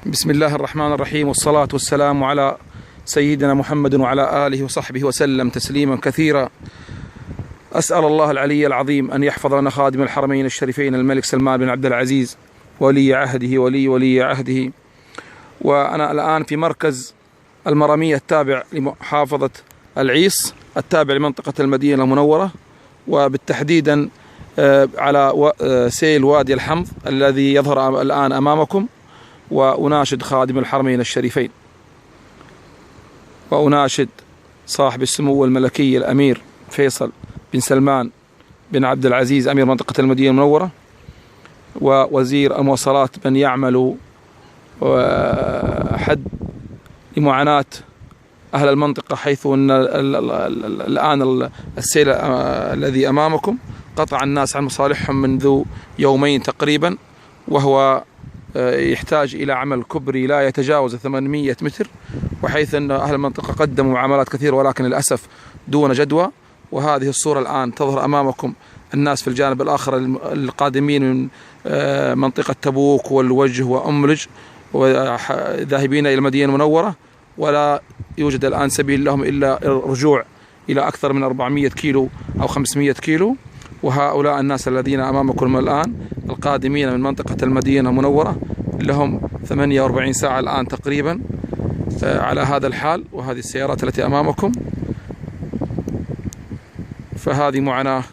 بسم الله الرحمن الرحيم، والصلاة والسلام على سيدنا محمد وعلى آله وصحبه وسلم تسليما كثيرا. أسأل الله العلي العظيم أن يحفظ لنا خادم الحرمين الشريفين الملك سلمان بن عبد العزيز ولي عهده ولي عهده. وأنا الآن في مركز المرمية التابع لمحافظة العيص التابع لمنطقة المدينة المنورة، وبالتحديدا على سيل وادي الحمض الذي يظهر الآن أمامكم. وأناشد خادم الحرمين الشريفين، وأناشد صاحب السمو الملكي الأمير فيصل بن سلمان بن عبد العزيز أمير منطقة المدينة المنورة، ووزير المواصلات من يعمل حد لمعاناة أهل المنطقة، حيث أن الآن السيل الذي أمامكم قطع الناس عن مصالحهم منذ يومين تقريبا، وهو يحتاج إلى عمل كبري لا يتجاوز 800 متر، وحيث أن أهل المنطقة قدموا معاملات كثيرة ولكن للأسف دون جدوى. وهذه الصورة الآن تظهر أمامكم، الناس في الجانب الآخر القادمين من منطقة تبوك والوجه وأملج وذاهبين إلى المدينة المنورة، ولا يوجد الآن سبيل لهم إلا الرجوع إلى أكثر من 400 كيلو أو 500 كيلو. وهؤلاء الناس الذين أمامكم الآن القادمين من منطقة المدينة المنورة لهم 48 ساعة الآن تقريبا على هذا الحال. وهذه السيارات التي أمامكم، فهذه معاناة.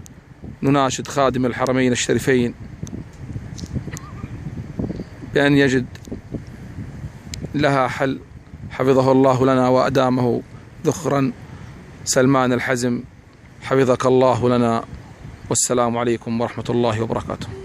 نناشد خادم الحرمين الشريفين بأن يجد لها حل، حفظه الله لنا وأدامه ذخرا. سلمان الحزم، حفظك الله لنا، والسلام عليكم ورحمة الله وبركاته.